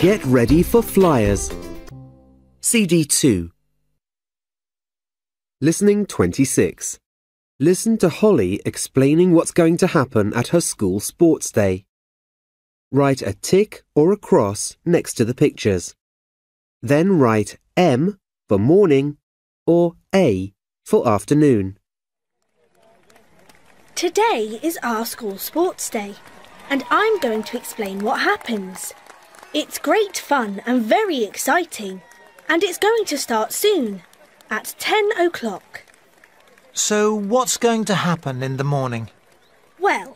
Get ready for FLYERS. CD 2. Listening 26. Listen to Holly explaining what's going to happen at her school sports day. Write a tick or a cross next to the pictures. Then write M for morning or A for afternoon. Today is our school sports day, and I'm going to explain what happens. It's great fun and very exciting, and it's going to start soon, at 10 o'clock. So what's going to happen in the morning? Well,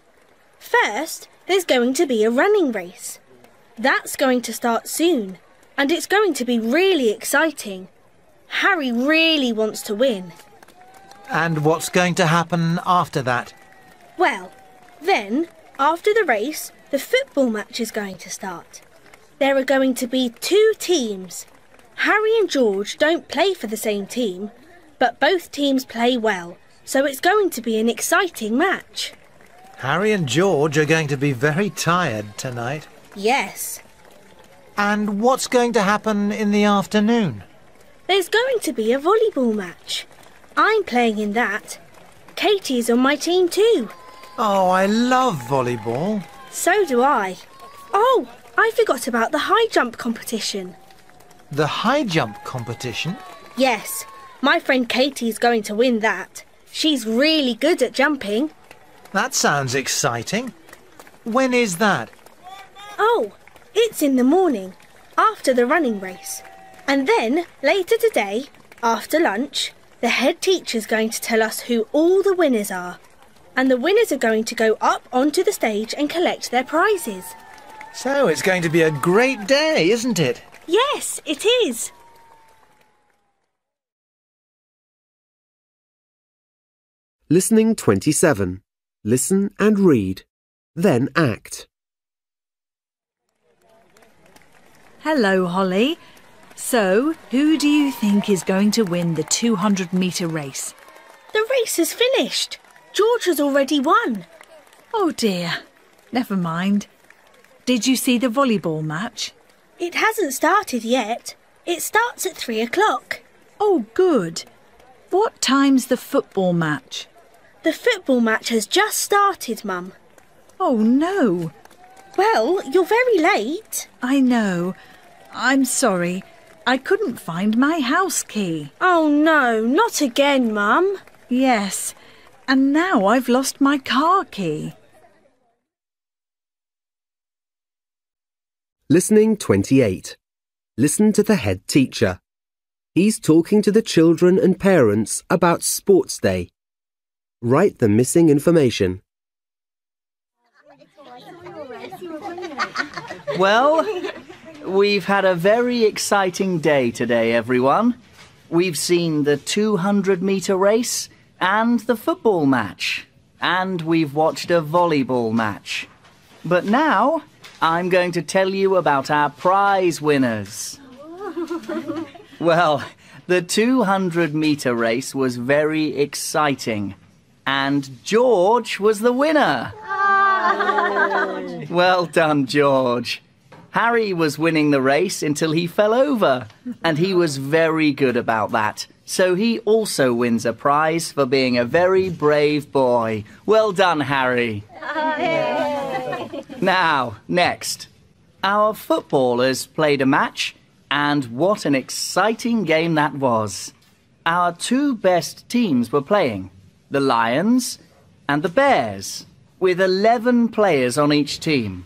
first there's going to be a running race. That's going to start soon, and it's going to be really exciting. Harry really wants to win. And what's going to happen after that? Well, then, after the race, the football match is going to start. There are going to be 2 teams. Harry and George don't play for the same team, but both teams play well, so it's going to be an exciting match. Harry and George are going to be very tired tonight. Yes. And what's going to happen in the afternoon? There's going to be a volleyball match. I'm playing in that. Katie's on my team too. Oh, I love volleyball. So do I. Oh, I forgot about the high jump competition. The high jump competition? Yes, my friend Katie's going to win that. She's really good at jumping. That sounds exciting. When is that? Oh, it's in the morning, after the running race. And then, later today, after lunch, the head teacher's going to tell us who all the winners are. And the winners are going to go up onto the stage and collect their prizes. So it's going to be a great day, isn't it? Yes, it is. Listening 27. Listen and read. Then act. Hello, Holly. So, who do you think is going to win the 200-metre race? The race is finished. George has already won. Oh dear. Never mind. Did you see the volleyball match? It hasn't started yet. It starts at 3 o'clock. Oh, good. What time's the football match? The football match has just started, Mum. Oh, no. Well, you're very late. I know. I'm sorry. I couldn't find my house key. Oh, no, not again, Mum. Yes, and now I've lost my car key. Listening 28. Listen to the head teacher. He's talking to the children and parents about Sports Day. Write the missing information. Well, we've had a very exciting day today, everyone. We've seen the 200-metre race and the football match. And we've watched a volleyball match. But now, I'm going to tell you about our prize winners. Well, the 200-metre race was very exciting. And George was the winner. Well done, George. Harry was winning the race until he fell over, and he was very good about that. So he also wins a prize for being a very brave boy. Well done, Harry. Now, next. Our footballers played a match, and what an exciting game that was. Our 2 best teams were playing, the Lions and the Bears, with 11 players on each team.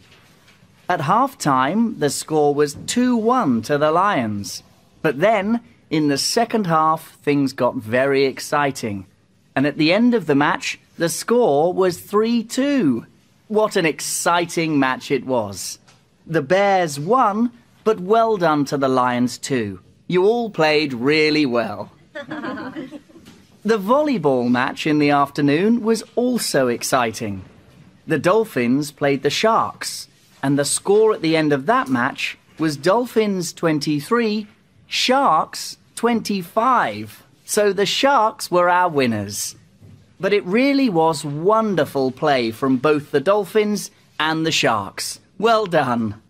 At half-time, the score was 2-1 to the Lions. But then, in the second half, things got very exciting. And at the end of the match, the score was 3-2. What an exciting match it was. The Bears won, but well done to the Lions too. You all played really well. The volleyball match in the afternoon was also exciting. The Dolphins played the Sharks, and the score at the end of that match was Dolphins 23, Sharks 25. So the Sharks were our winners. But it really was wonderful play from both the Dolphins and the Sharks. Well done.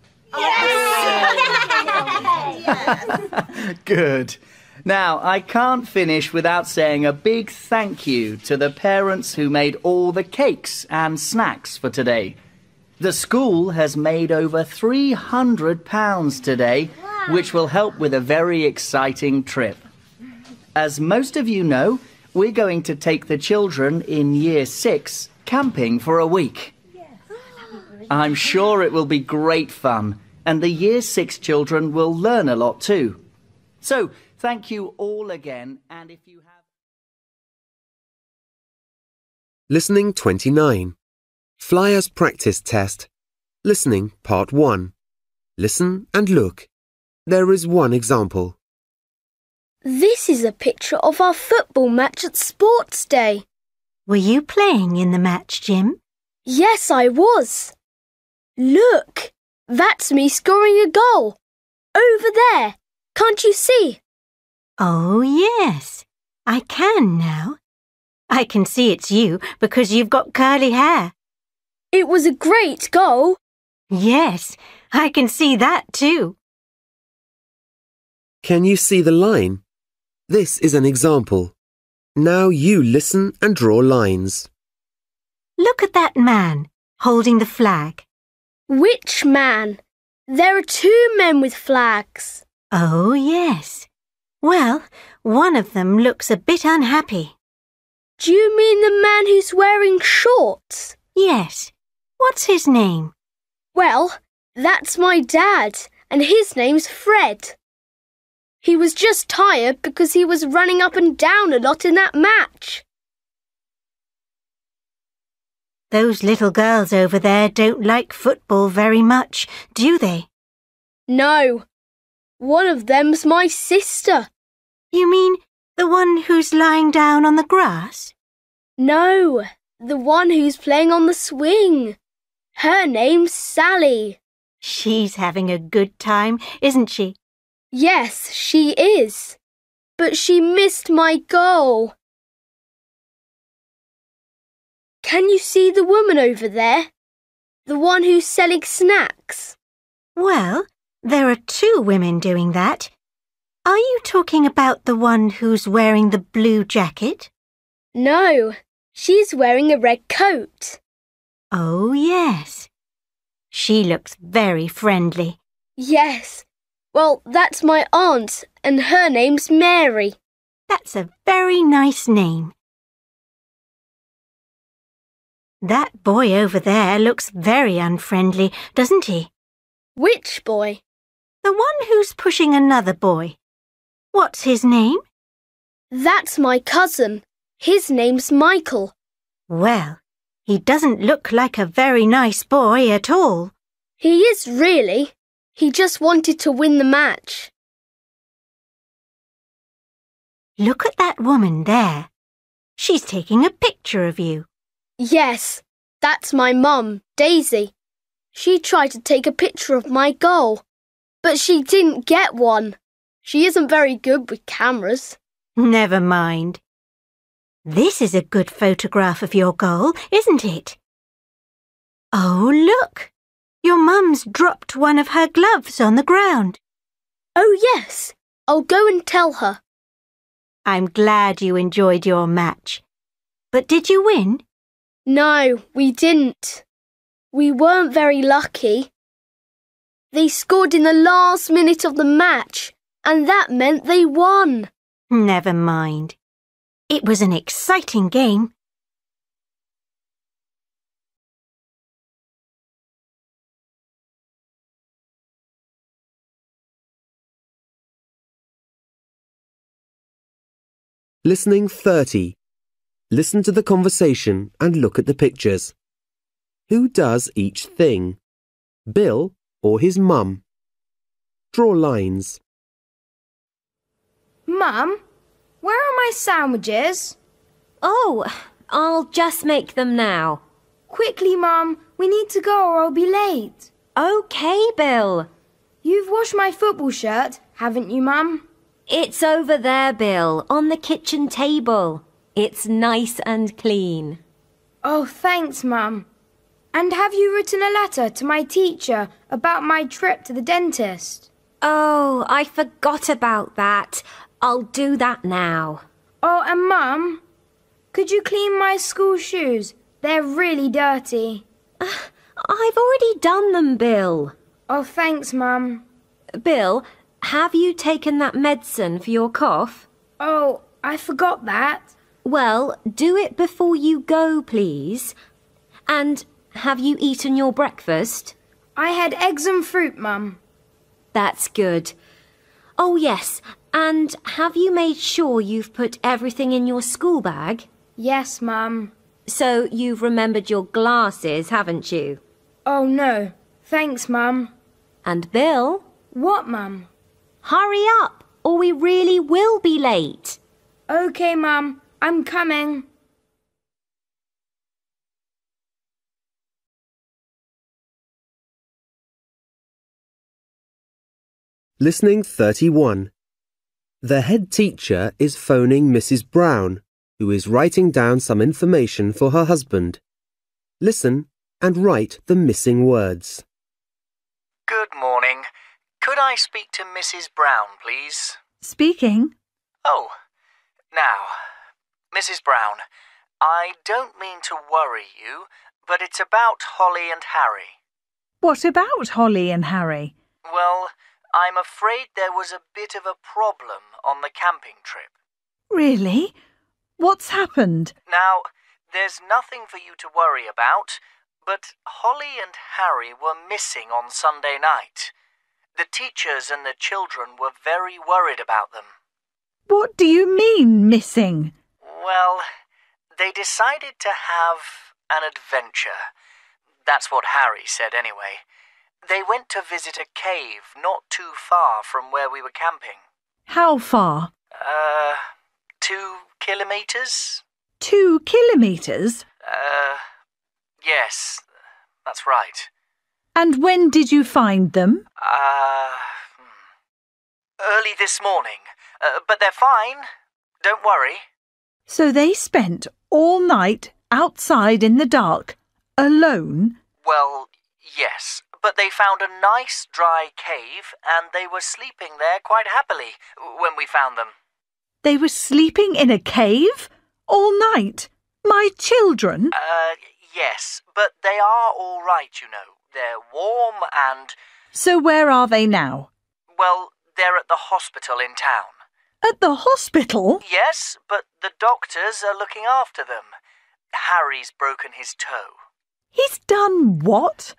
Good. Now, I can't finish without saying a big thank you to the parents who made all the cakes and snacks for today. The school has made over £300 today, which will help with a very exciting trip. As most of you know, we're going to take the children in Year 6 camping for a week. I'm sure it will be great fun, and the Year 6 children will learn a lot too. So, thank you all again, and if you have... Listening 29. FLYERS practice test. Listening part 1. Listen and look. There is one example. This is a picture of our football match at Sports Day. Were you playing in the match, Jim? Yes, I was. Look, that's me scoring a goal. Over there. Can't you see? Oh, yes. I can now. I can see it's you because you've got curly hair. It was a great goal. Yes, I can see that too. Can you see the line? This is an example. Now you listen and draw lines. Look at that man holding the flag. Which man? There are 2 men with flags. Oh, yes. Well, one of them looks a bit unhappy. Do you mean the man who's wearing shorts? Yes. What's his name? Well, that's my dad, and his name's Fred. He was just tired because he was running up and down a lot in that match. Those little girls over there don't like football very much, do they? No. One of them's my sister. You mean the one who's lying down on the grass? No, the one who's playing on the swing. Her name's Sally. She's having a good time, isn't she? Yes, she is. But she missed my goal. Can you see the woman over there? The one who's selling snacks? Well, there are 2 women doing that. Are you talking about the one who's wearing the blue jacket? No, she's wearing a red coat. Oh, yes. She looks very friendly. Yes. Well, that's my aunt, and her name's Mary. That's a very nice name. That boy over there looks very unfriendly, doesn't he? Which boy? The one who's pushing another boy. What's his name? That's my cousin. His name's Michael. Well, he doesn't look like a very nice boy at all. He is really. He just wanted to win the match. Look at that woman there. She's taking a picture of you. Yes, that's my mum, Daisy. She tried to take a picture of my goal, but she didn't get one. She isn't very good with cameras. Never mind. This is a good photograph of your goal, isn't it? Oh, look! Your mum's dropped one of her gloves on the ground. Oh, yes. I'll go and tell her. I'm glad you enjoyed your match. But did you win? No, we didn't. We weren't very lucky. They scored in the last minute of the match, and that meant they won. Never mind. It was an exciting game. Listening 30. Listen to the conversation and look at the pictures. Who does each thing? Bill or his mum? Draw lines. Mum, where are my sandwiches? Oh, I'll just make them now. Quickly, Mum, we need to go or I'll be late. OK, Bill. You've washed my football shirt, haven't you, Mum? It's over there, Bill, on the kitchen table. It's nice and clean. Oh, thanks, Mum. And have you written a letter to my teacher about my trip to the dentist? Oh, I forgot about that. I'll do that now. Oh, and Mum, could you clean my school shoes? They're really dirty. I've already done them, Bill. Oh, thanks, Mum. Bill, have you taken that medicine for your cough? Oh, I forgot that. Well, do it before you go, please. And have you eaten your breakfast? I had eggs and fruit, Mum. That's good. Oh, yes, and have you made sure you've put everything in your school bag? Yes, Mum. So you've remembered your glasses, haven't you? Oh, no. Thanks, Mum. And Bill? What, Mum? Hurry up, or we really will be late. OK, Mum. I'm coming. Listening 31. The head teacher is phoning Mrs. Brown, who is writing down some information for her husband. Listen and write the missing words. Good morning. Could I speak to Mrs. Brown, please? Speaking. Oh, now, Mrs. Brown, I don't mean to worry you, but it's about Holly and Harry. What about Holly and Harry? Well, I'm afraid there was a bit of a problem on the camping trip. Really? What's happened? Now, there's nothing for you to worry about, but Holly and Harry were missing on Sunday night. The teachers and the children were very worried about them. What do you mean, missing? Well, they decided to have an adventure. That's what Harry said anyway. They went to visit a cave not too far from where we were camping. How far? 2 kilometres? 2 kilometres? Yes, that's right. And when did you find them? Early this morning. But they're fine. Don't worry. So they spent all night outside in the dark, alone? Well, yes. But they found a nice dry cave and they were sleeping there quite happily when we found them. They were sleeping in a cave? All night? My children? Yes, but they are all right, you know. They're warm and... So where are they now? Well, they're at the hospital in town. At the hospital? Yes, but the doctors are looking after them. Harry's broken his toe. He's done what?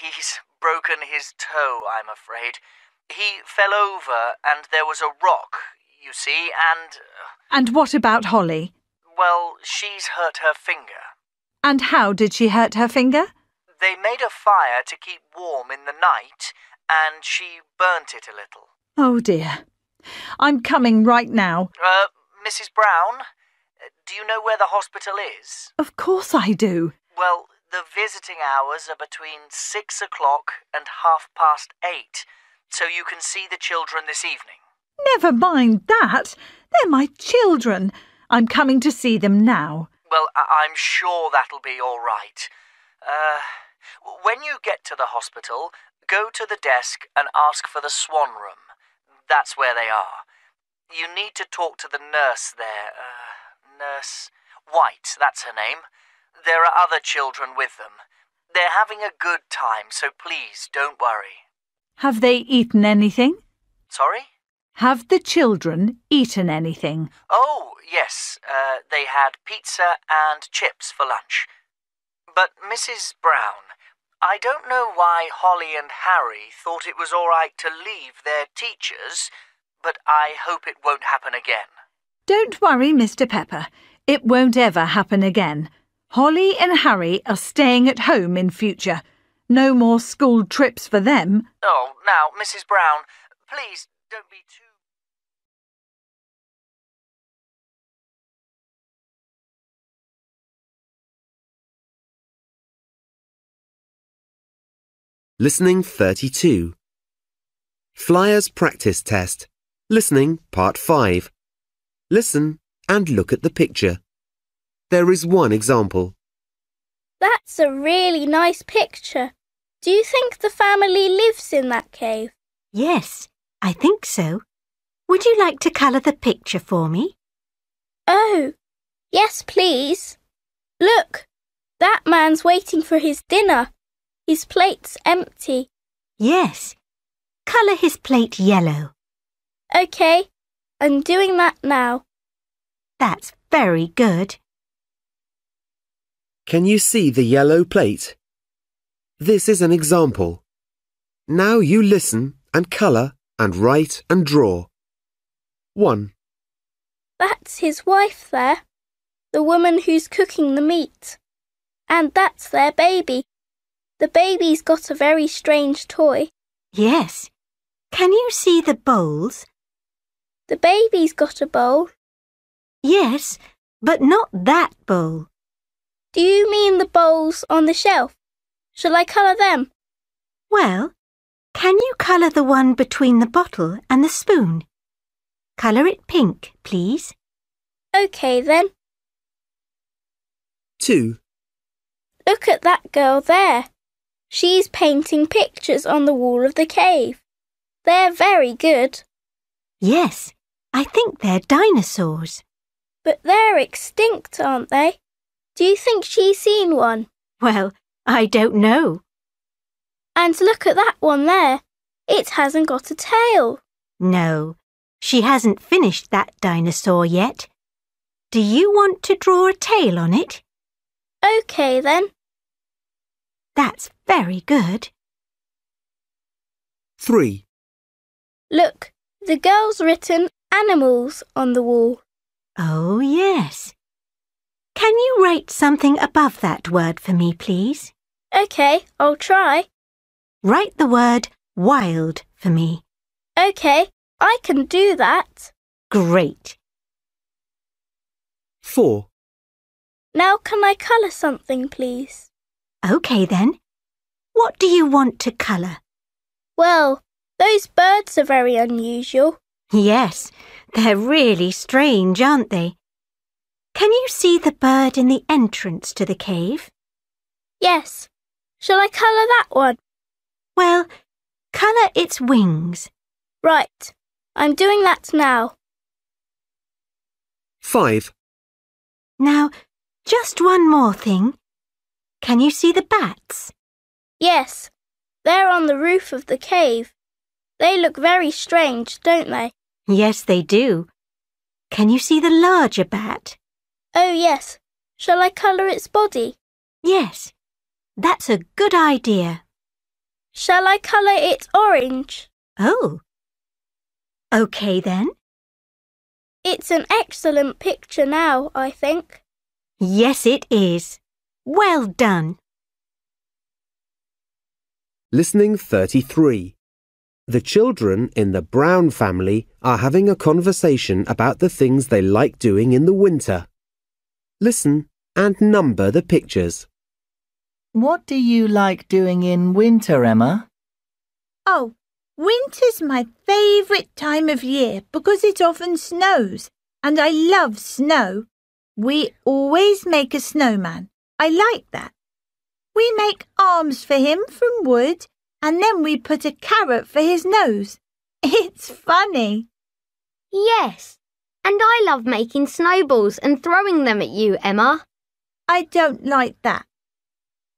He's broken his toe, I'm afraid. He fell over and there was a rock, you see, and... And what about Holly? Well, she's hurt her finger. And how did she hurt her finger? They made a fire to keep warm in the night and she burnt it a little. Oh dear. I'm coming right now. Mrs. Brown, do you know where the hospital is? Of course I do. Well, the visiting hours are between 6 o'clock and 8:30, so you can see the children this evening. Never mind that. They're my children. I'm coming to see them now. Well, I'm sure that'll be all right. When you get to the hospital, go to the desk and ask for the Swan Room. That's where they are. You need to talk to the nurse there. Nurse White, that's her name. There are other children with them. They're having a good time, so please don't worry. Have they eaten anything? Sorry? Have the children eaten anything? Oh, yes. They had pizza and chips for lunch. But, Mrs. Brown, I don't know why Holly and Harry thought it was all right to leave their teachers, but I hope it won't happen again. Don't worry, Mr. Pepper. It won't ever happen again. Holly and Harry are staying at home in future. No more school trips for them. Oh, now, Mrs. Brown, please don't be too... Listening 32. FLYERS practice test. Listening part 5. Listen and look at the picture. There is one example. That's a really nice picture. Do you think the family lives in that cave? Yes, I think so. Would you like to colour the picture for me? Oh, yes, please. Look, that man's waiting for his dinner. His plate's empty. Yes. Colour his plate yellow. OK, I'm doing that now. That's very good. Can you see the yellow plate? This is an example. Now you listen and colour and write and draw. 1. That's his wife there, the woman who's cooking the meat. And that's their baby. The baby's got a very strange toy. Yes. Can you see the bowls? The baby's got a bowl. Yes, but not that bowl. Do you mean the bowls on the shelf? Shall I colour them? Well, can you colour the one between the bottle and the spoon? Colour it pink, please. OK then. 2. Look at that girl there. She's painting pictures on the wall of the cave. They're very good. Yes, I think they're dinosaurs. But they're extinct, aren't they? Do you think she's seen one? Well, I don't know. And look at that one there. It hasn't got a tail. No, she hasn't finished that dinosaur yet. Do you want to draw a tail on it? OK then. That's very good. 3. Look, the girl's written animals on the wall. Oh, yes. Can you write something above that word for me, please? OK, I'll try. Write the word wild for me. OK, I can do that. Great. 4. Now can I colour something, please? OK then. What do you want to colour? Well, those birds are very unusual. Yes, they're really strange, aren't they? Can you see the bird in the entrance to the cave? Yes. Shall I colour that one? Well, colour its wings. Right. I'm doing that now. 5. Now, just one more thing. Can you see the bats? Yes. They're on the roof of the cave. They look very strange, don't they? Yes, they do. Can you see the larger bat? Oh, yes. Shall I colour its body? Yes. That's a good idea. Shall I colour it orange? Oh. OK then. It's an excellent picture now, I think. Yes, it is. Well done. Listening 33. The children in the Brown family are having a conversation about the things they like doing in the winter. Listen and number the pictures. What do you like doing in winter, Emma? Oh, winter's my favourite time of year because it often snows, and I love snow. We always make a snowman. I like that. We make arms for him from wood, and then we put a carrot for his nose. It's funny. Yes, and I love making snowballs and throwing them at you, Emma. I don't like that.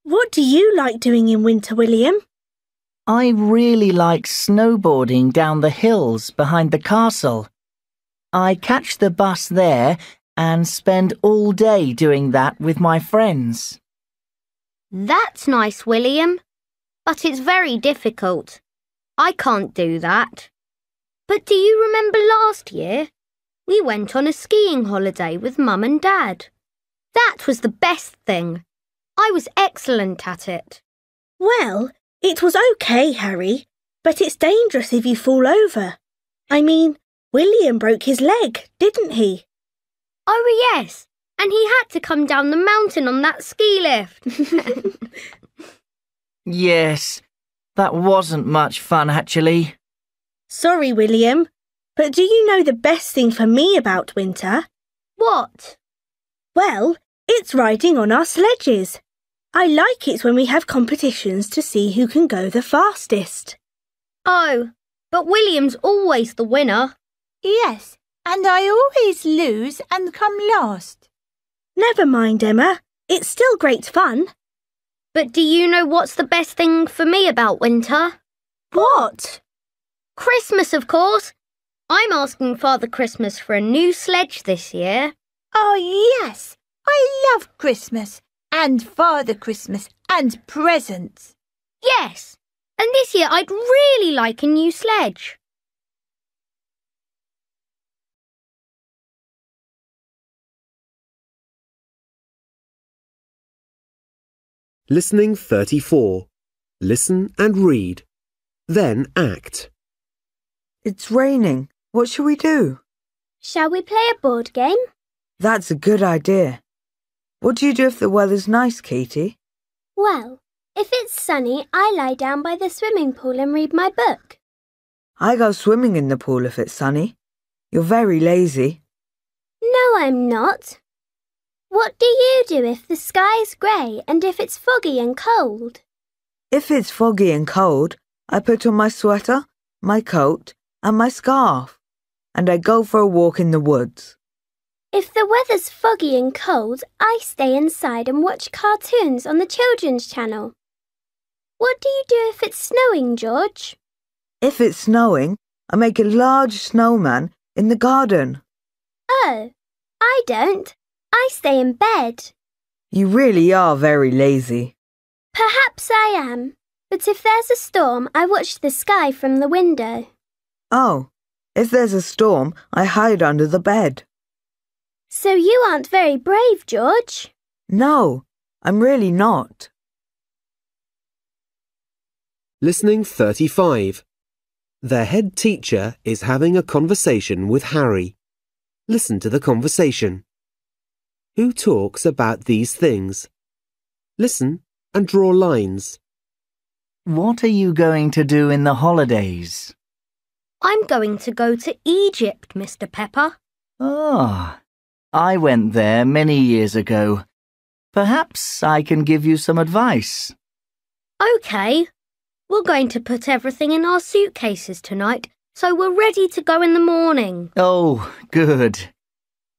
What do you like doing in winter, William? I really like snowboarding down the hills behind the castle. I catch the bus there and spend all day doing that with my friends. That's nice, William. But it's very difficult. I can't do that. But do you remember last year? We went on a skiing holiday with Mum and Dad. That was the best thing. I was excellent at it. Well, it was OK, Harry, but it's dangerous if you fall over. I mean, William broke his leg, didn't he? Oh, yes, and he had to come down the mountain on that ski lift. Yes, that wasn't much fun, actually. Sorry, William, but do you know the best thing for me about winter? What? Well, it's riding on our sledges. I like it when we have competitions to see who can go the fastest. Oh, but William's always the winner. Yes, and I always lose and come last. Never mind, Emma. It's still great fun. But do you know what's the best thing for me about winter? What? Christmas, of course. I'm asking Father Christmas for a new sledge this year. Oh, yes. I love Christmas and Father Christmas and presents. Yes, and this year I'd really like a new sledge. Listening 34. Listen and read. Then act. It's raining. What shall we do? Shall we play a board game? That's a good idea. What do you do if the weather's nice, Katie? Well, if it's sunny, I lie down by the swimming pool and read my book. I go swimming in the pool if it's sunny. You're very lazy. No, I'm not. What do you do if the sky's grey and if it's foggy and cold? If it's foggy and cold, I put on my sweater, my coat, and my scarf, and I go for a walk in the woods. If the weather's foggy and cold, I stay inside and watch cartoons on the children's channel. What do you do if it's snowing, George? If it's snowing, I make a large snowman in the garden. Oh, I don't. I stay in bed. You really are very lazy. Perhaps I am, but if there's a storm, I watch the sky from the window. Oh, if there's a storm, I hide under the bed. So you aren't very brave, George. No, I'm really not. Listening 35. Their head teacher is having a conversation with Harry. Listen to the conversation. Who talks about these things? Listen and draw lines. What are you going to do in the holidays? I'm going to go to Egypt, Mr. Pepper. Ah, I went there many years ago. Perhaps I can give you some advice. OK. We're going to put everything in our suitcases tonight, so we're ready to go in the morning. Oh, good.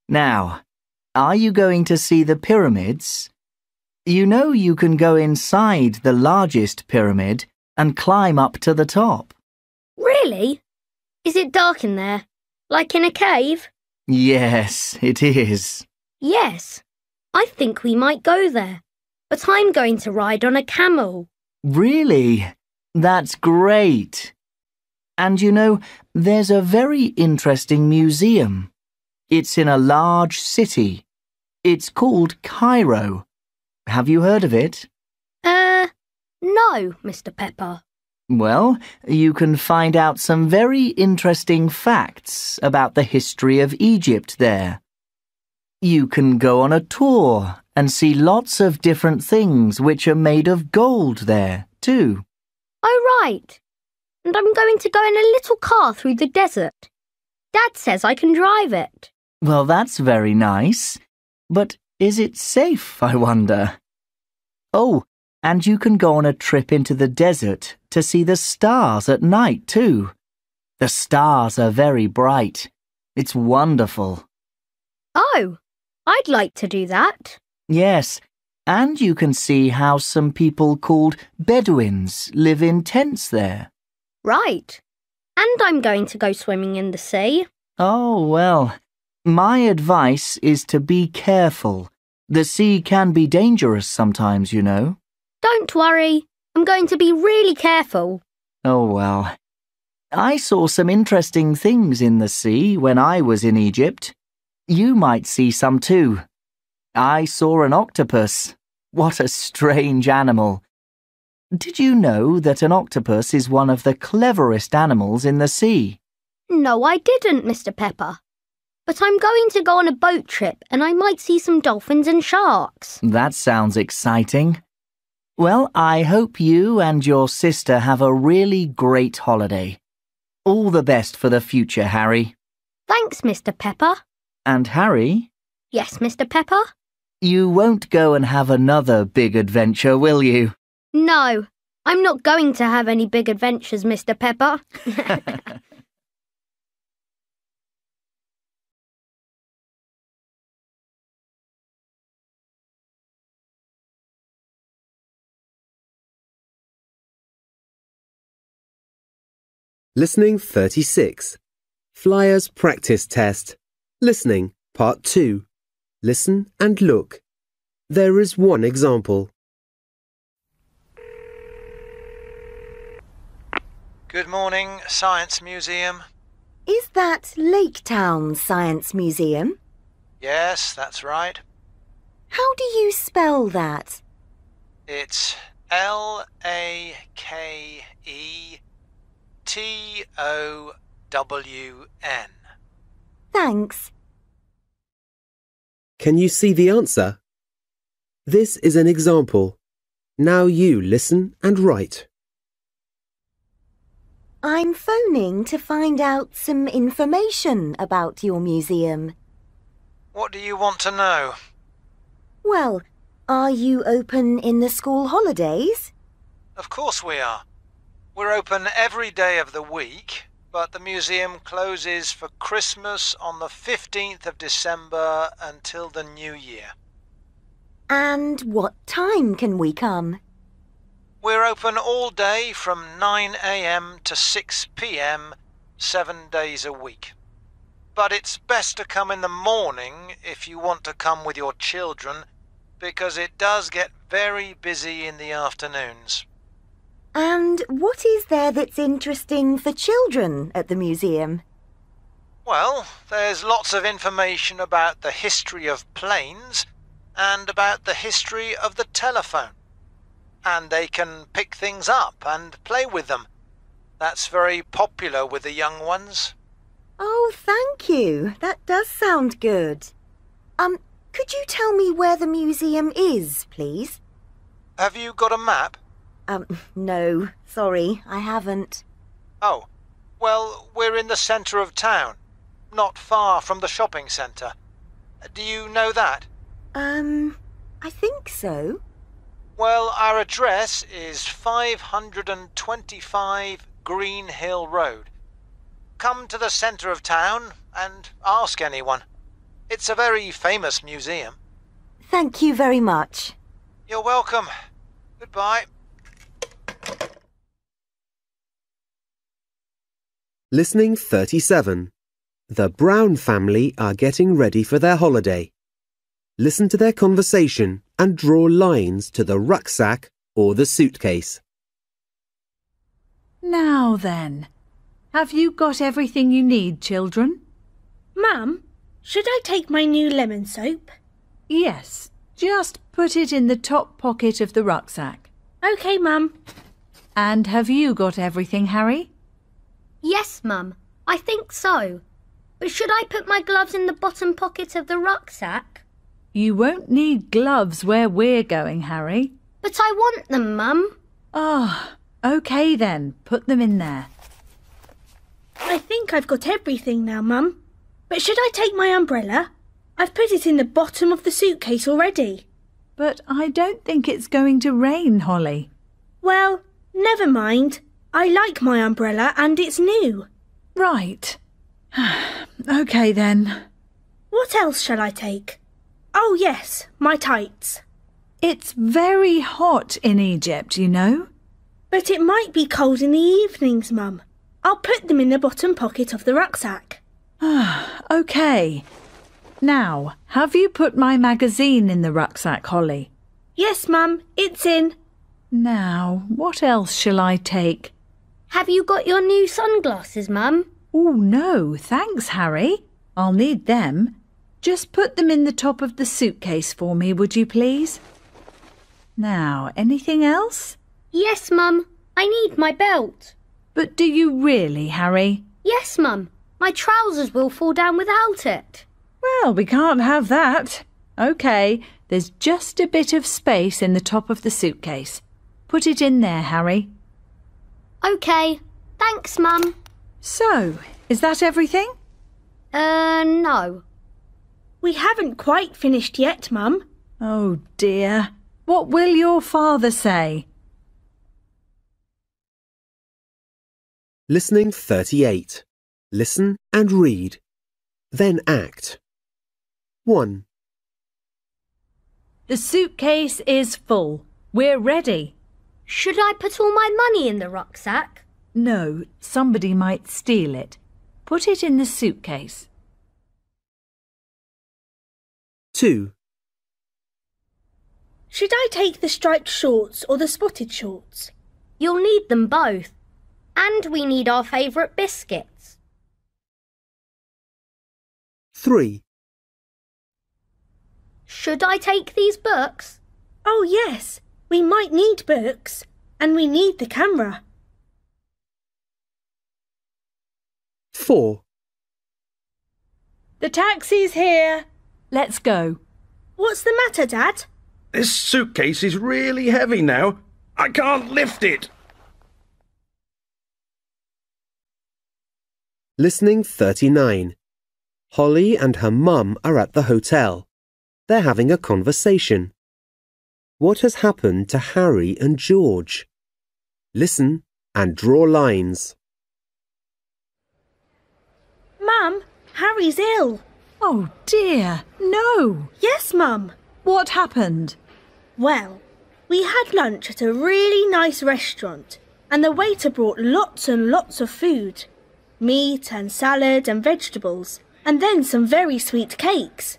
Now, are you going to see the pyramids? You know you can go inside the largest pyramid and climb up to the top. Really? Is it dark in there? Like in a cave? Yes, it is. Yes. I think we might go there. But I'm going to ride on a camel. Really? That's great. And you know, there's a very interesting museum. It's in a large city. It's called Cairo. Have you heard of it? No, Mr. Pepper. Well, you can find out some very interesting facts about the history of Egypt there. You can go on a tour and see lots of different things which are made of gold there, too. Oh, right. And I'm going to go in a little car through the desert. Dad says I can drive it. Well, that's very nice. But is it safe, I wonder? Oh, and you can go on a trip into the desert to see the stars at night, too. The stars are very bright. It's wonderful. Oh, I'd like to do that. Yes, and you can see how some people called Bedouins live in tents there. Right. And I'm going to go swimming in the sea. Oh, well, my advice is to be careful. The sea can be dangerous sometimes, you know. Don't worry. I'm going to be really careful. Oh, well. I saw some interesting things in the sea when I was in Egypt. You might see some too. I saw an octopus. What a strange animal. Did you know that an octopus is one of the cleverest animals in the sea? No, I didn't, Mr. Pepper. But I'm going to go on a boat trip and I might see some dolphins and sharks. That sounds exciting. Well, I hope you and your sister have a really great holiday. All the best for the future, Harry. Thanks, Mr. Pepper. And Harry? Yes, Mr. Pepper? You won't go and have another big adventure, will you? No, I'm not going to have any big adventures, Mr. Pepper. Listening 36. Flyers Practice Test. Listening, Part 2. Listen and look. There is one example. Good morning, Science Museum. Is that Lake Town Science Museum? Yes, that's right. How do you spell that? It's LAKETOWN. Thanks. Can you see the answer? This is an example. Now you listen and write. I'm phoning to find out some information about your museum. What do you want to know? Well, are you open in the school holidays? Of course we are. We're open every day of the week, but the museum closes for Christmas on the 15th of December until the New Year. And what time can we come? We're open all day from 9 a.m. to 6 p.m. 7 days a week. But it's best to come in the morning if you want to come with your children, because it does get very busy in the afternoons. And what is there that's interesting for children at the museum? Well, there's lots of information about the history of planes and about the history of the telephone. And they can pick things up and play with them. That's very popular with the young ones. Oh, thank you. That does sound good. Could you tell me where the museum is, please? Have you got a map? No, sorry, I haven't. Oh, well, we're in the centre of town, not far from the shopping centre. Do you know that? I think so. Well, our address is 525 Green Hill Road. Come to the centre of town and ask anyone. It's a very famous museum. Thank you very much. You're welcome. Goodbye. Listening 37. The Brown family are getting ready for their holiday. Listen to their conversation and draw lines to the rucksack or the suitcase. Now then, have you got everything you need, children? Mum, should I take my new lemon soap? Yes, just put it in the top pocket of the rucksack. OK, Mum. And have you got everything, Harry? Yes, Mum, I think so. But should I put my gloves in the bottom pocket of the rucksack? You won't need gloves where we're going, Harry. But I want them, Mum. OK then, put them in there. I think I've got everything now, Mum. But should I take my umbrella? I've put it in the bottom of the suitcase already. But I don't think it's going to rain, Holly. Well, never mind. I like my umbrella and it's new. Right. OK then. What else shall I take? Oh yes, my tights. It's very hot in Egypt, you know. But it might be cold in the evenings, Mum. I'll put them in the bottom pocket of the rucksack. OK. Now, have you put my magazine in the rucksack, Holly? Yes, Mum, it's in. Now, what else shall I take? Have you got your new sunglasses, Mum? Oh, no, thanks, Harry. I'll need them. Just put them in the top of the suitcase for me, would you please? Now, anything else? Yes, Mum. I need my belt. But do you really, Harry? Yes, Mum. My trousers will fall down without it. Well, we can't have that. OK, there's just a bit of space in the top of the suitcase. Put it in there, Harry. OK. Thanks, Mum. So, is that everything? No. We haven't quite finished yet, Mum. Oh dear. What will your father say? Listening 38. Listen and read. Then act. 1, The suitcase is full. We're ready. Should I put all my money in the rucksack? No, somebody might steal it. Put it in the suitcase. 2, Should I take the striped shorts or the spotted shorts? You'll need them both. And we need our favourite biscuits. 3, Should I take these books? Oh yes, we might need books. And we need the camera. 4, The taxi's here. Let's go. What's the matter, Dad? This suitcase is really heavy now. I can't lift it. Listening 39. Holly and her mum are at the hotel. They're having a conversation. What has happened to Harry and George? Listen and draw lines. Mum, Harry's ill. Oh dear, no. Yes, Mum. What happened? Well, we had lunch at a really nice restaurant and the waiter brought lots and lots of food. Meat and salad and vegetables and then some very sweet cakes.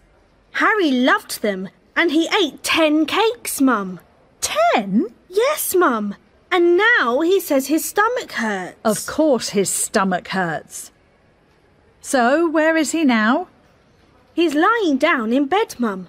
Harry loved them and he ate 10 cakes, Mum. 10? Yes, Mum. And now he says his stomach hurts. Of course his stomach hurts. So, where is he now? He's lying down in bed, Mum.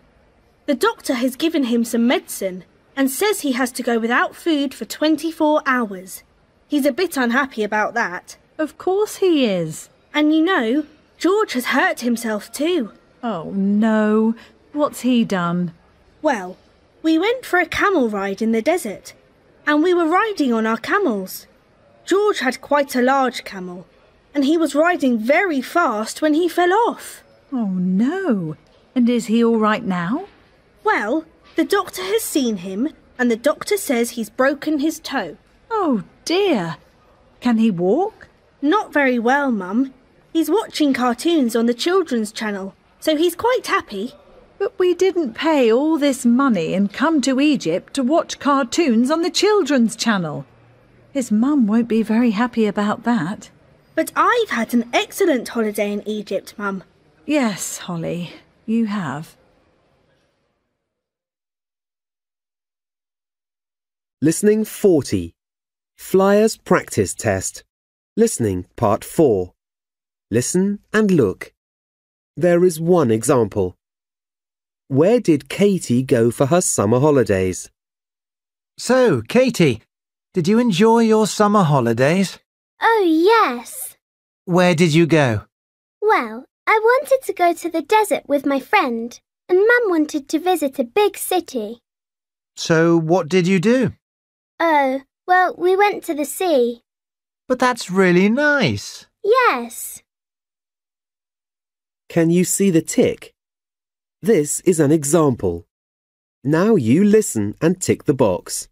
The doctor has given him some medicine and says he has to go without food for 24 hours. He's a bit unhappy about that. Of course he is. And you know, George has hurt himself too. Oh no, what's he done? Well, we went for a camel ride in the desert and we were riding on our camels. George had quite a large camel and he was riding very fast when he fell off. Oh no, and is he all right now? Well, the doctor has seen him and the doctor says he's broken his toe. Oh dear, can he walk? Not very well, Mum. He's watching cartoons on the children's channel, so he's quite happy. But we didn't pay all this money and come to Egypt to watch cartoons on the children's channel. His mum won't be very happy about that. But I've had an excellent holiday in Egypt, Mum. Yes, Holly, you have. Listening 40. FLYERS practice test. Listening part 4. Listen and look. There is one example. Where did Katie go for her summer holidays? So, Katie, did you enjoy your summer holidays? Oh, yes. Where did you go? Well, I wanted to go to the desert with my friend, and Mum wanted to visit a big city. So, what did you do? Oh, well, we went to the sea. But that's really nice. Yes. Can you see the tick? This is an example. Now you listen and tick the box.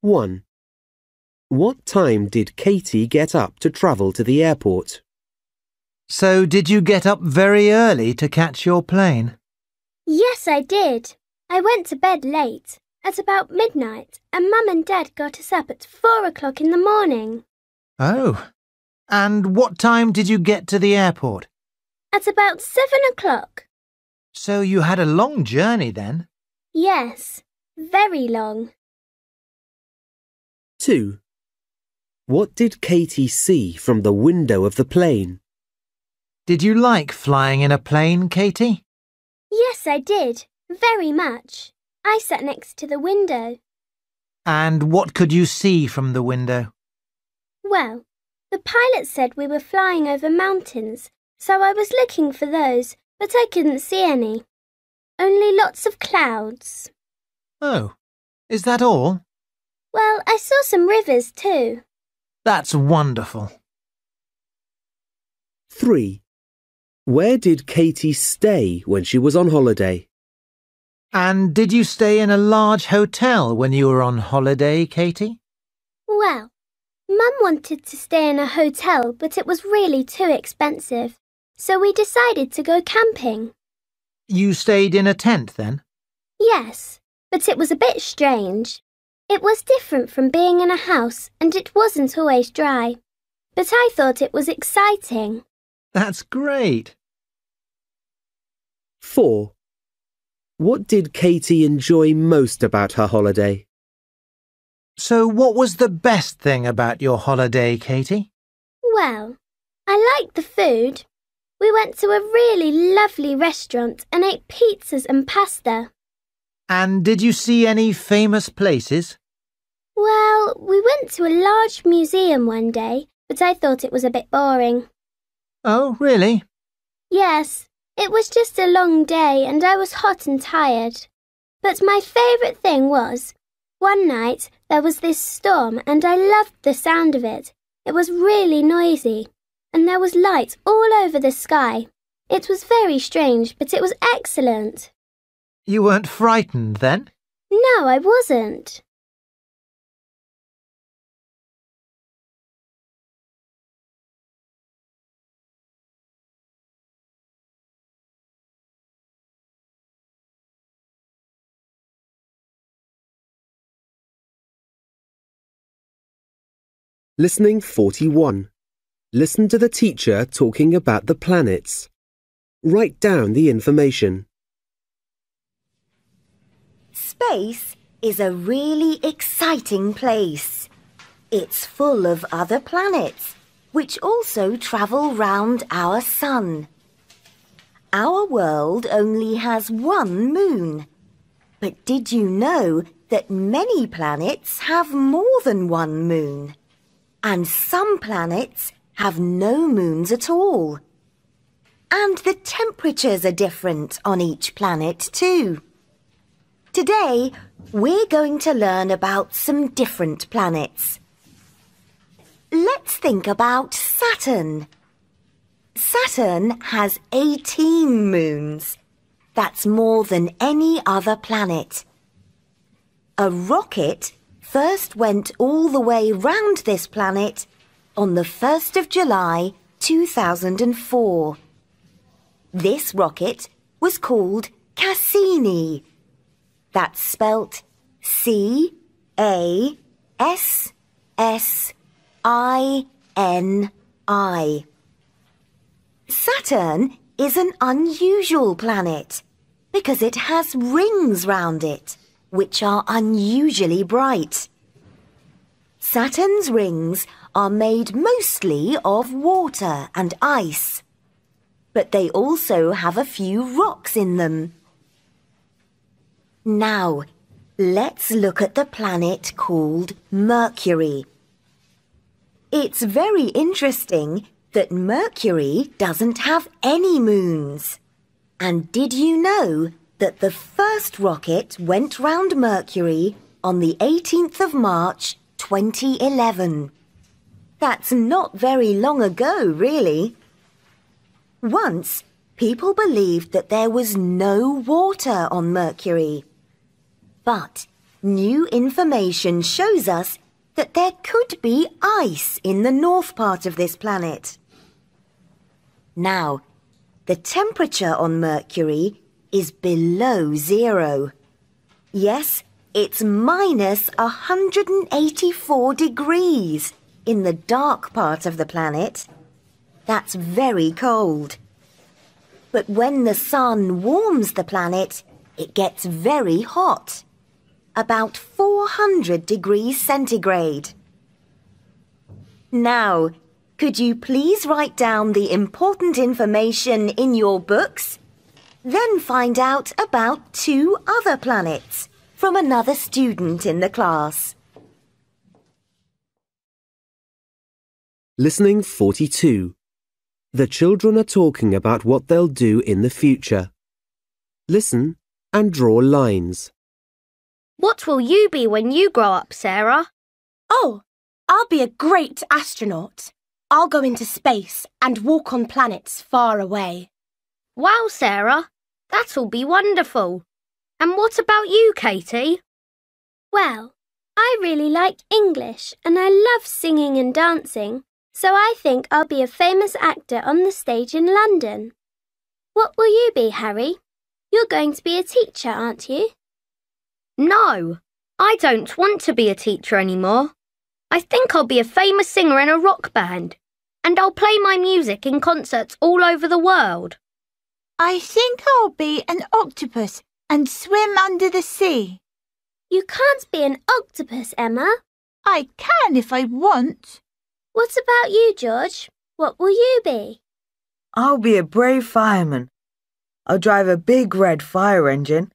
1. What time did Katie get up to travel to the airport? So, did you get up very early to catch your plane? Yes, I did. I went to bed late, at about midnight, and Mum and Dad got us up at 4 o'clock in the morning. Oh. And what time did you get to the airport? At about 7 o'clock. So you had a long journey then? Yes, very long. 2. What did Katie see from the window of the plane? Did you like flying in a plane, Katie? Yes, I did. Very much. I sat next to the window. And what could you see from the window? Well, the pilot said we were flying over mountains, so I was looking for those, but I couldn't see any. Only lots of clouds. Oh, is that all? Well, I saw some rivers too. That's wonderful. 3. Where did Katie stay when she was on holiday? And did you stay in a large hotel when you were on holiday, Katie? Well, Mum wanted to stay in a hotel, but it was really too expensive, so we decided to go camping. You stayed in a tent then? Yes, but it was a bit strange. It was different from being in a house, and it wasn't always dry. But I thought it was exciting. That's great. 4. What did Katie enjoy most about her holiday? So what was the best thing about your holiday, Katie? Well, I liked the food. We went to a really lovely restaurant and ate pizzas and pasta. And did you see any famous places? Well, we went to a large museum one day, but I thought it was a bit boring. Oh, really? Yes, it was just a long day and I was hot and tired. But my favourite thing was, one night there was this storm and I loved the sound of it. It was really noisy and there was light all over the sky. It was very strange, but it was excellent. You weren't frightened then? No, I wasn't. Listening 41. Listen to the teacher talking about the planets. Write down the information. Space is a really exciting place. It's full of other planets, which also travel round our sun. Our world only has one moon. But did you know that many planets have more than one moon? And some planets have no moons at all. And the temperatures are different on each planet too. Today, we're going to learn about some different planets. Let's think about Saturn. Saturn has 18 moons. That's more than any other planet. A rocket first went all the way round this planet on the 1st of July 2004. This rocket was called Cassini. That's spelt C-A-S-S-I-N-I. Saturn is an unusual planet because it has rings round it, which are unusually bright. Saturn's rings are made mostly of water and ice, but they also have a few rocks in them. Now, let's look at the planet called Mercury. It's very interesting that Mercury doesn't have any moons. And did you know that the first rocket went round Mercury on the 18th of March 2011? That's not very long ago, really. Once, people believed that there was no water on Mercury. But new information shows us that there could be ice in the north part of this planet. Now, the temperature on Mercury is below zero. Yes, it's minus 184 degrees in the dark part of the planet. That's very cold. But when the sun warms the planet, it gets very hot. About 400 degrees centigrade. Now, could you please write down the important information in your books? Then find out about 2 other planets from another student in the class. Listening 42. The children are talking about what they'll do in the future. Listen and draw lines. What will you be when you grow up, Sarah? Oh, I'll be a great astronaut. I'll go into space and walk on planets far away. Wow, Sarah, that'll be wonderful. And what about you, Katie? Well, I really like English and I love singing and dancing, so I think I'll be a famous actor on the stage in London. What will you be, Harry? You're going to be a teacher, aren't you? No, I don't want to be a teacher anymore. I think I'll be a famous singer in a rock band, and I'll play my music in concerts all over the world. I think I'll be an octopus and swim under the sea. You can't be an octopus, Emma. I can if I want. What about you, George? What will you be? I'll be a brave fireman. I'll drive a big red fire engine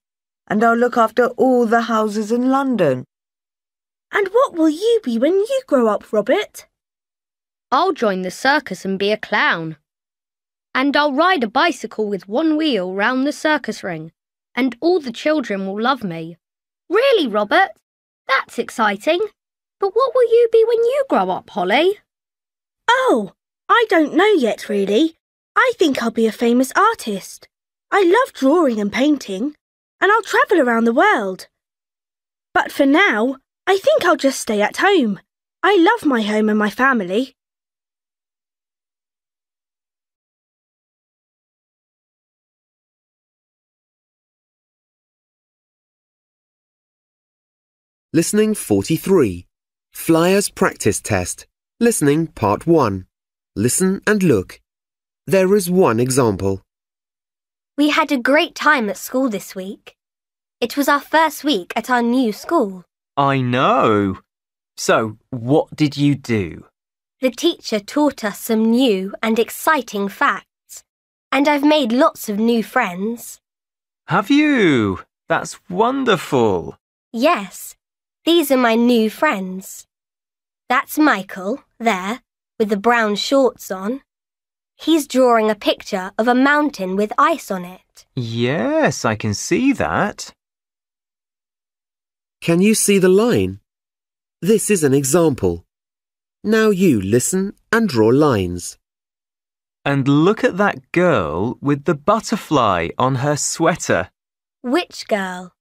and I'll look after all the houses in London. And what will you be when you grow up, Robert? I'll join the circus and be a clown. And I'll ride a bicycle with one wheel round the circus ring, and all the children will love me. Really, Robert? That's exciting. But what will you be when you grow up, Holly? Oh, I don't know yet, really. I think I'll be a famous artist. I love drawing and painting, and I'll travel around the world. But for now, I think I'll just stay at home. I love my home and my family. Listening 43. FLYERS Practice Test. Listening Part 1. Listen and look. There is one example. We had a great time at school this week. It was our first week at our new school. I know. So, what did you do? The teacher taught us some new and exciting facts. And I've made lots of new friends. Have you? That's wonderful. Yes. These are my new friends. That's Michael, there, with the brown shorts on. He's drawing a picture of a mountain with ice on it. Yes, I can see that. Can you see the line? This is an example. Now you listen and draw lines. And look at that girl with the butterfly on her sweater. Which girl?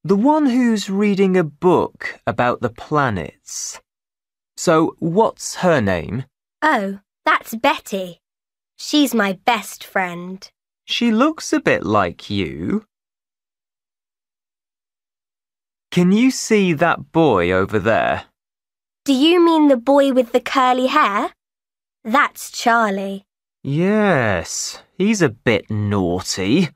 The one who's reading a book about the planets. So, what's her name? Oh, that's Betty. She's my best friend. She looks a bit like you. Can you see that boy over there? Do you mean the boy with the curly hair? That's Charlie. Yes, he's a bit naughty.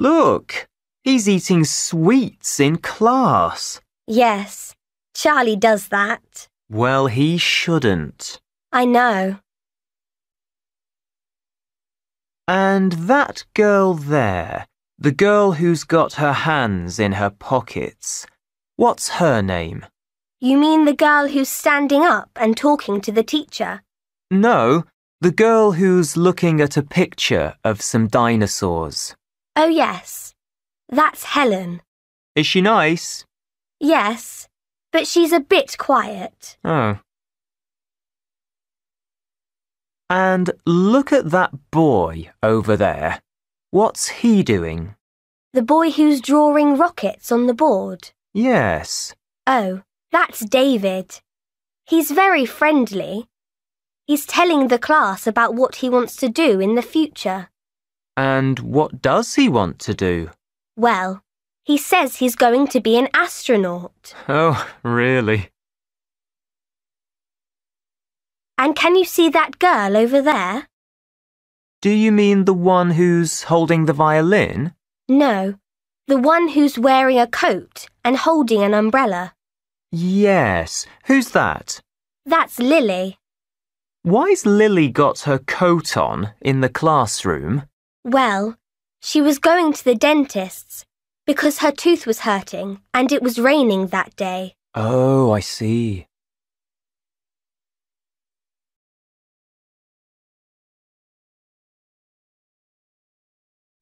Look, he's eating sweets in class. Yes, Charlie does that. Well, he shouldn't. I know. And that girl there, the girl who's got her hands in her pockets, what's her name? You mean the girl who's standing up and talking to the teacher? No, the girl who's looking at a picture of some dinosaurs. Oh, yes. That's Helen. Is she nice? Yes, but she's a bit quiet. Oh. And look at that boy over there. What's he doing? The boy who's drawing rockets on the board? Yes. Oh, that's David. He's very friendly. He's telling the class about what he wants to do in the future. And what does he want to do? Well, he says he's going to be an astronaut. Oh, really? And can you see that girl over there? Do you mean the one who's holding the violin? No, the one who's wearing a coat and holding an umbrella. Yes. Who's that? That's Lily. Why's Lily got her coat on in the classroom? Well, she was going to the dentist's because her tooth was hurting and it was raining that day. Oh, I see.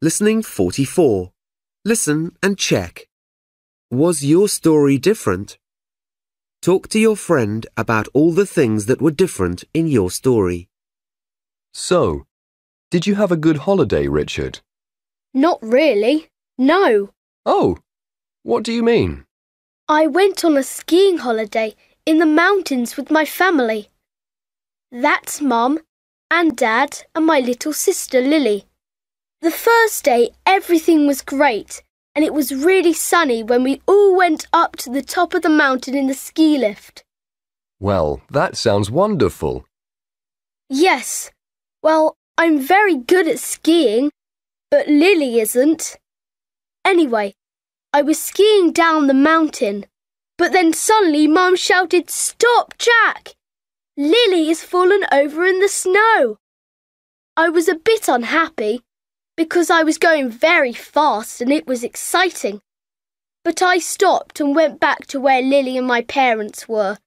Listening 44. Listen and check. Was your story different? Talk to your friend about all the things that were different in your story. So, did you have a good holiday, Richard? Not really. No. Oh, What do you mean? I went on a skiing holiday in the mountains with my family. That's Mum and Dad and my little sister Lily. The first day everything was great and it was really sunny when we all went up to the top of the mountain in the ski lift. Well, that sounds wonderful. Yes, well, I'm very good at skiing, but Lily isn't. Anyway, I was skiing down the mountain, but then suddenly Mum shouted, "Stop, Jack! Lily has fallen over in the snow." I was a bit unhappy because I was going very fast and it was exciting. But I stopped and went back to where Lily and my parents were.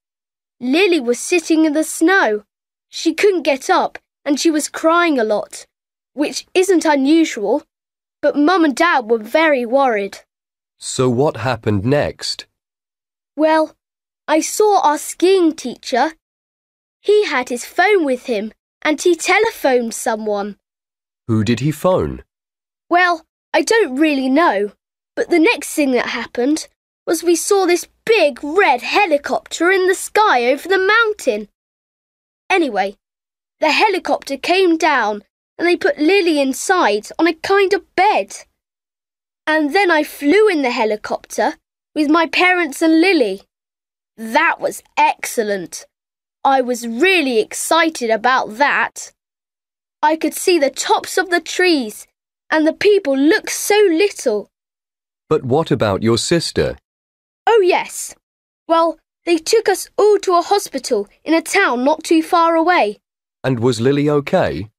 Lily was sitting in the snow. She couldn't get up and she was crying a lot, which isn't unusual, but Mum and Dad were very worried. So what happened next? Well, I saw our skiing teacher. He had his phone with him and he telephoned someone. Who did he phone? Well, I don't really know, but the next thing that happened was we saw this big red helicopter in the sky over the mountain. Anyway, the helicopter came down and they put Lily inside on a kind of bed. And then I flew in the helicopter with my parents and Lily. That was excellent. I was really excited about that. I could see the tops of the trees and the people looked so little. But what about your sister? Oh, yes. Well, they took us all to a hospital in a town not too far away. And was Lily okay?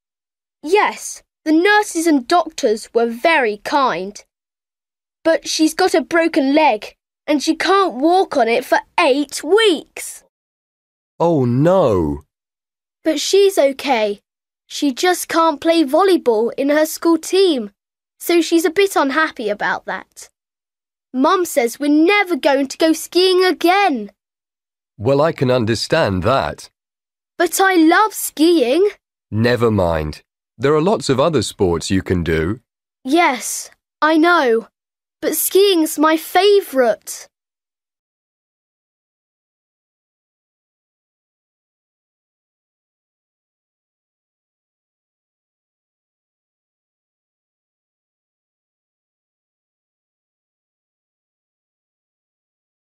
Yes, the nurses and doctors were very kind. But she's got a broken leg and she can't walk on it for 8 weeks. Oh, no. But she's okay. She just can't play volleyball in her school team, so she's a bit unhappy about that. Mum says we're never going to go skiing again. Well, I can understand that. But I love skiing. Never mind. There are lots of other sports you can do. Yes, I know. But skiing's my favourite.